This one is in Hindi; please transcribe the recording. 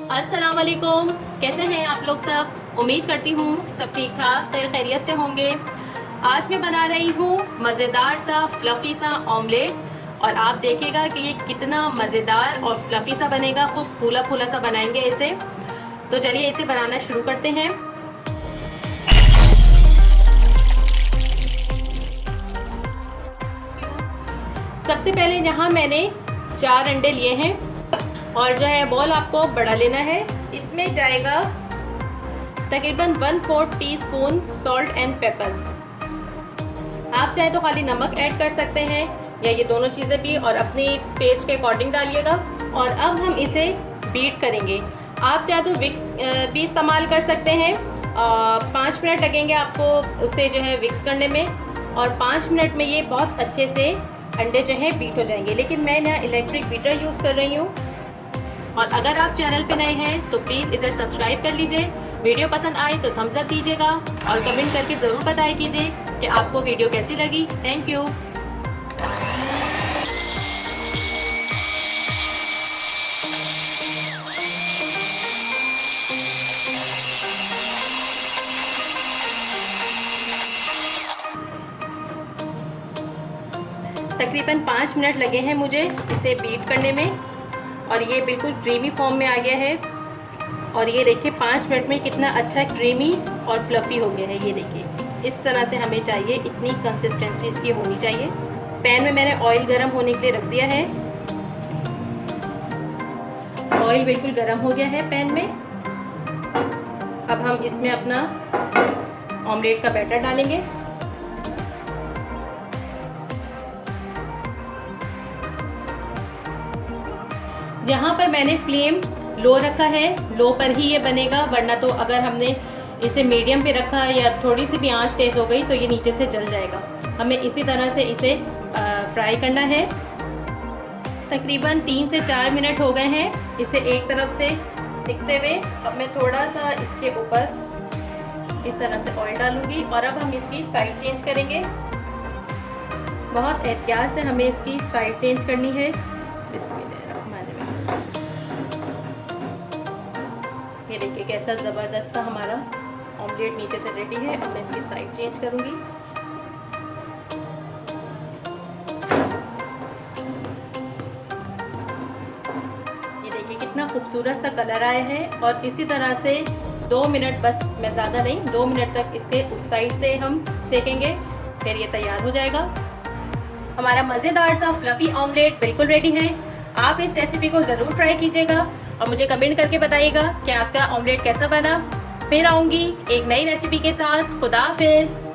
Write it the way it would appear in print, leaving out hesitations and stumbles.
अस्सलाम वालेकुम। कैसे हैं आप लोग सब? उम्मीद करती हूँ सब ठीक ठाक खैर खैरियत से होंगे। आज मैं बना रही हूँ मज़ेदार सा फ्लफ़ी सा ऑमलेट और आप देखिएगा कि ये कितना मज़ेदार और फ्लफ़ी सा बनेगा। खूब फूला फूला सा बनाएंगे इसे। तो चलिए इसे बनाना शुरू करते हैं। सबसे पहले यहाँ मैंने 4 अंडे लिए हैं और जो है बॉल आपको बड़ा लेना है। इसमें जाएगा तकरीबन 1/4 टीस्पून सॉल्ट एंड पेपर। आप चाहे तो खाली नमक ऐड कर सकते हैं या ये दोनों चीज़ें भी, और अपनी टेस्ट के अकॉर्डिंग डालिएगा। और अब हम इसे बीट करेंगे। आप चाहे तो विक्स भी इस्तेमाल कर सकते हैं। 5 मिनट लगेंगे आपको उसे जो है विक्स करने में, और 5 मिनट में ये बहुत अच्छे से अंडे जो हैं बीट हो जाएंगे। लेकिन मैं यहाँ इलेक्ट्रिक बीटर यूज़ कर रही हूँ। और अगर आप चैनल पे नए हैं तो प्लीज़ इसे सब्सक्राइब कर लीजिए। वीडियो पसंद आए तो थम्स अप दीजिएगा और कमेंट करके ज़रूर बताया कीजिए कि आपको वीडियो कैसी लगी। Thank you. तकरीबन 5 मिनट लगे हैं मुझे इसे बीट करने में, और ये बिल्कुल क्रीमी फॉर्म में आ गया है। और ये देखिए 5 मिनट में कितना अच्छा क्रीमी और फ्लफ़ी हो गया है। ये देखिए इस तरह से हमें चाहिए, इतनी कंसिस्टेंसी इसकी होनी चाहिए। पैन में मैंने ऑयल गरम होने के लिए रख दिया है। ऑयल बिल्कुल गरम हो गया है पैन में। अब हम इसमें अपना ऑमलेट का बैटर डालेंगे। यहाँ पर मैंने फ्लेम लो रखा है। लो पर ही ये बनेगा, वरना तो अगर हमने इसे मीडियम पे रखा या थोड़ी सी भी आंच तेज़ हो गई तो ये नीचे से जल जाएगा। हमें इसी तरह से इसे फ्राई करना है। तकरीबन 3 से 4 मिनट हो गए हैं इसे एक तरफ से सिकते हुए। अब मैं थोड़ा सा इसके ऊपर इस तरह से ऑयल डालूंगी और अब हम इसकी साइड चेंज करेंगे। बहुत एहतियात से हमें इसकी साइड चेंज करनी है। ये देखिए कैसा ज़बरदस्त सा हमारा ऑमलेट नीचे से रेडी है। अब मैं इसकी साइड चेंज करूँगी। ये देखिए कितना खूबसूरत सा कलर आया है। और इसी तरह से 2 मिनट, बस मैं ज़्यादा नहीं, 2 मिनट तक इसके उस साइड से हम सेकेंगे, फिर ये तैयार हो जाएगा। हमारा मज़ेदार सा फ्लफ़ी ऑमलेट बिल्कुल रेडी है। आप इस रेसिपी को ज़रूर ट्राई कीजिएगा और मुझे कमेंट करके बताइएगा कि आपका ऑमलेट कैसा बना। फिर आऊँगी एक नई रेसिपी के साथ। खुदा हाफिज़।